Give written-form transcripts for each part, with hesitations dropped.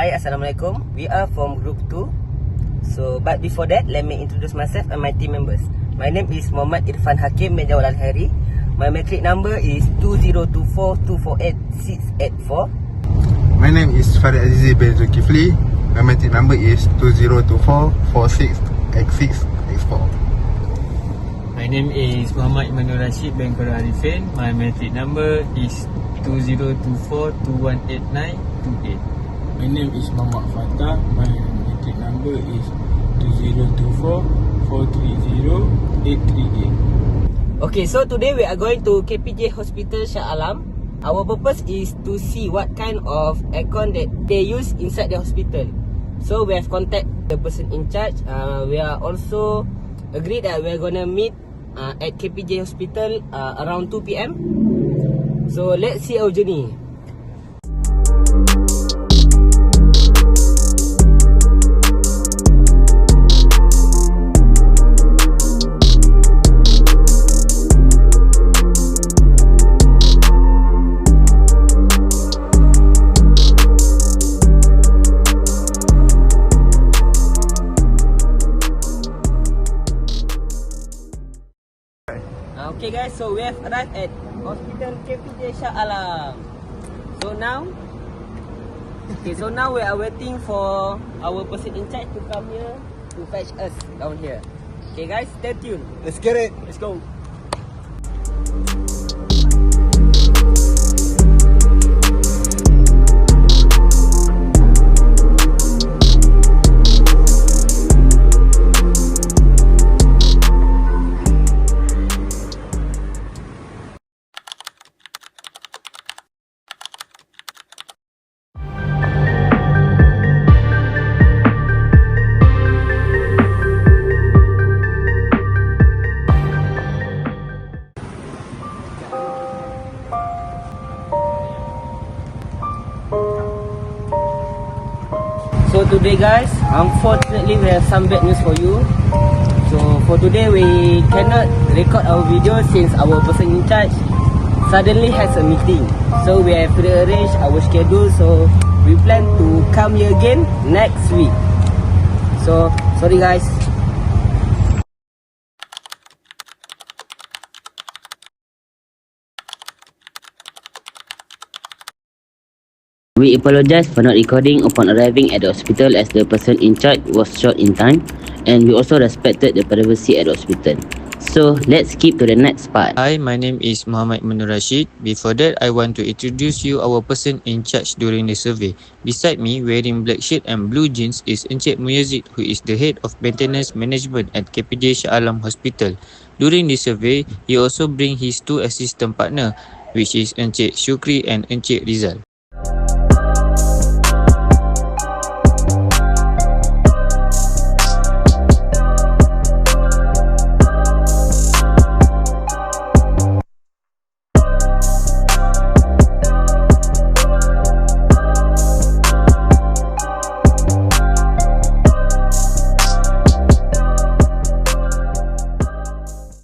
Hi, Assalamualaikum. We are from Group 2. But before that, let me introduce myself and my team members. My name is Muhammad Irfan Hakim bin Jawal Al-Khairi. My matric number is 2024248684. My name is Farid Azizi bin Zulkifli. My matric number is 202446x6x4. My name is Muhammad Imanul Rashid bin Qurul Arifin. My matric number is 2024218928. My name is Muhammad Fatah. My matric number is 2024430838. Okay, so today we are going to KPJ Hospital Shah Alam. Our purpose is to see what kind of aircon that they use inside the hospital. So we have contacted the person in charge. We are also agreed that we are gonna meet at KPJ Hospital around 2 PM. So let's see our journey. Okay guys, so we have arrived at Hospital KPJ Shah Alam. So now we are waiting for our person in charge to come here to fetch us down here. Okay guys, stay tuned. Let's get it. Let's go. So today guys, unfortunately we have some bad news for you. So for today we cannot record our video since our person in charge suddenly has a meeting. So we have rearranged our schedule, so we plan to come here again next week. So sorry guys. We apologize for not recording upon arriving at the hospital as the person in charge was short in time, and we also respected the privacy at the hospital. So let's skip to the next part. Hi, my name is Muhammad Imanul Rashid. Before that, I want to introduce you our person in charge during the survey. Beside me, wearing black shirt and blue jeans is Encik Muyazid, who is the head of maintenance management at KPJ Shah Alam Hospital. During the survey, he also bring his two assistant partner, which is Encik Shukri and Encik Rizal.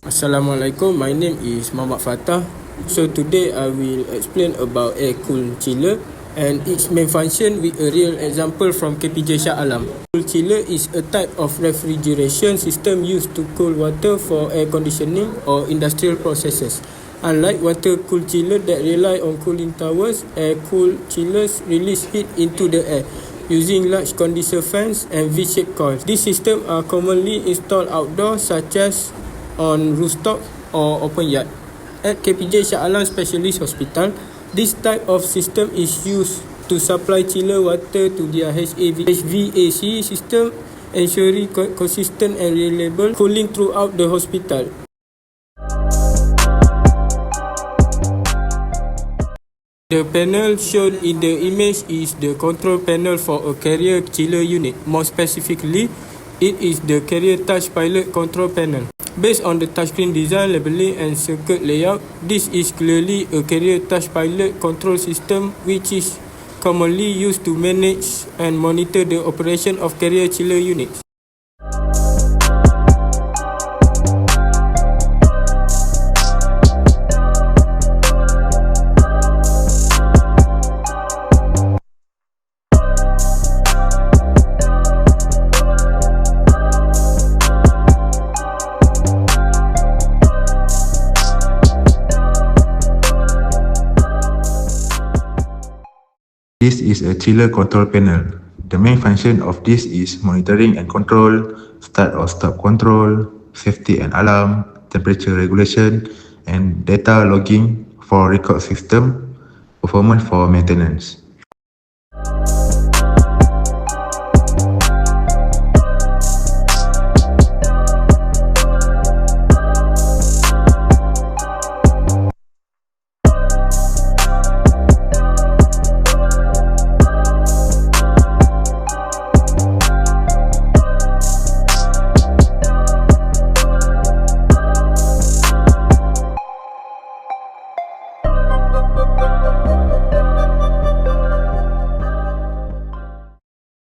Assalamualaikum, my name is Muhammad Fatah. So today I will explain about air cool chiller and its main function with a real example from KPJ Shah Alam. Cool chiller is a type of refrigeration system used to cool water for air conditioning or industrial processes. Unlike water cool chiller that rely on cooling towers, air cool chillers release heat into the air using large condenser fans and V-shaped coils. These systems are commonly installed outdoors, such as on rooftop or open yard. At KPJ Shah Alam Specialist Hospital, this type of system is used to supply chiller water to their HVAC system, ensuring consistent and reliable cooling throughout the hospital. The panel shown in the image is the control panel for a carrier chiller unit. More specifically, it is the carrier touch pilot control panel. Based on the touchscreen design, labeling and circuit layout, this is clearly a carrier touch pilot control system which is commonly used to manage and monitor the operation of carrier chiller units. This is a chiller control panel. The main function of this is monitoring and control, start or stop control, safety and alarm, temperature regulation, and data logging for record system, performance for maintenance.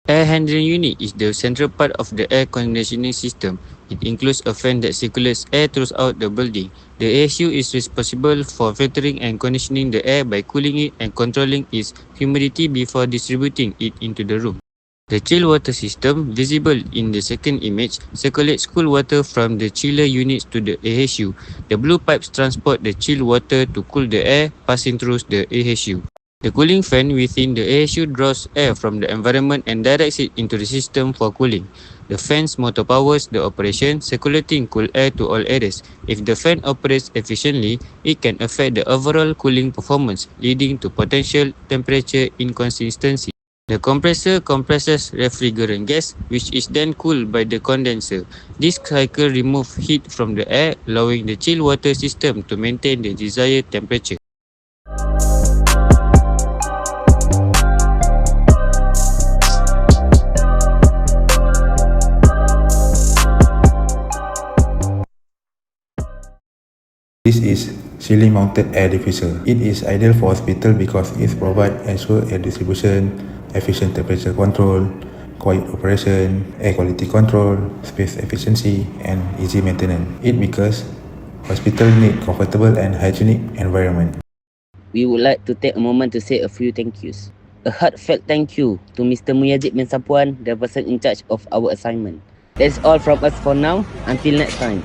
Air handling unit is the central part of the air conditioning system. It includes a fan that circulates air throughout the building. The AHU is responsible for filtering and conditioning the air by cooling it and controlling its humidity before distributing it into the room. The chill water system, visible in the second image, circulates cool water from the chiller units to the AHU. The blue pipes transport the chill water to cool the air passing through the AHU. The cooling fan within the AHU draws air from the environment and directs it into the system for cooling. The fan's motor powers the operation, circulating cool air to all areas. If the fan operates efficiently, it can affect the overall cooling performance, leading to potential temperature inconsistency. The compressor compresses refrigerant gas, which is then cooled by the condenser. This cycle removes heat from the air, allowing the chill water system to maintain the desired temperature. This is ceiling-mounted air diffuser. It is ideal for hospital because it provides ensure air distribution, efficient temperature control, quiet operation, air quality control, space efficiency, and easy maintenance. It because hospital need comfortable and hygienic environment. We would like to take a moment to say a few thank yous. A heartfelt thank you to Mr. Muyazid bin Sapuan, the person in charge of our assignment. That's all from us for now. Until next time.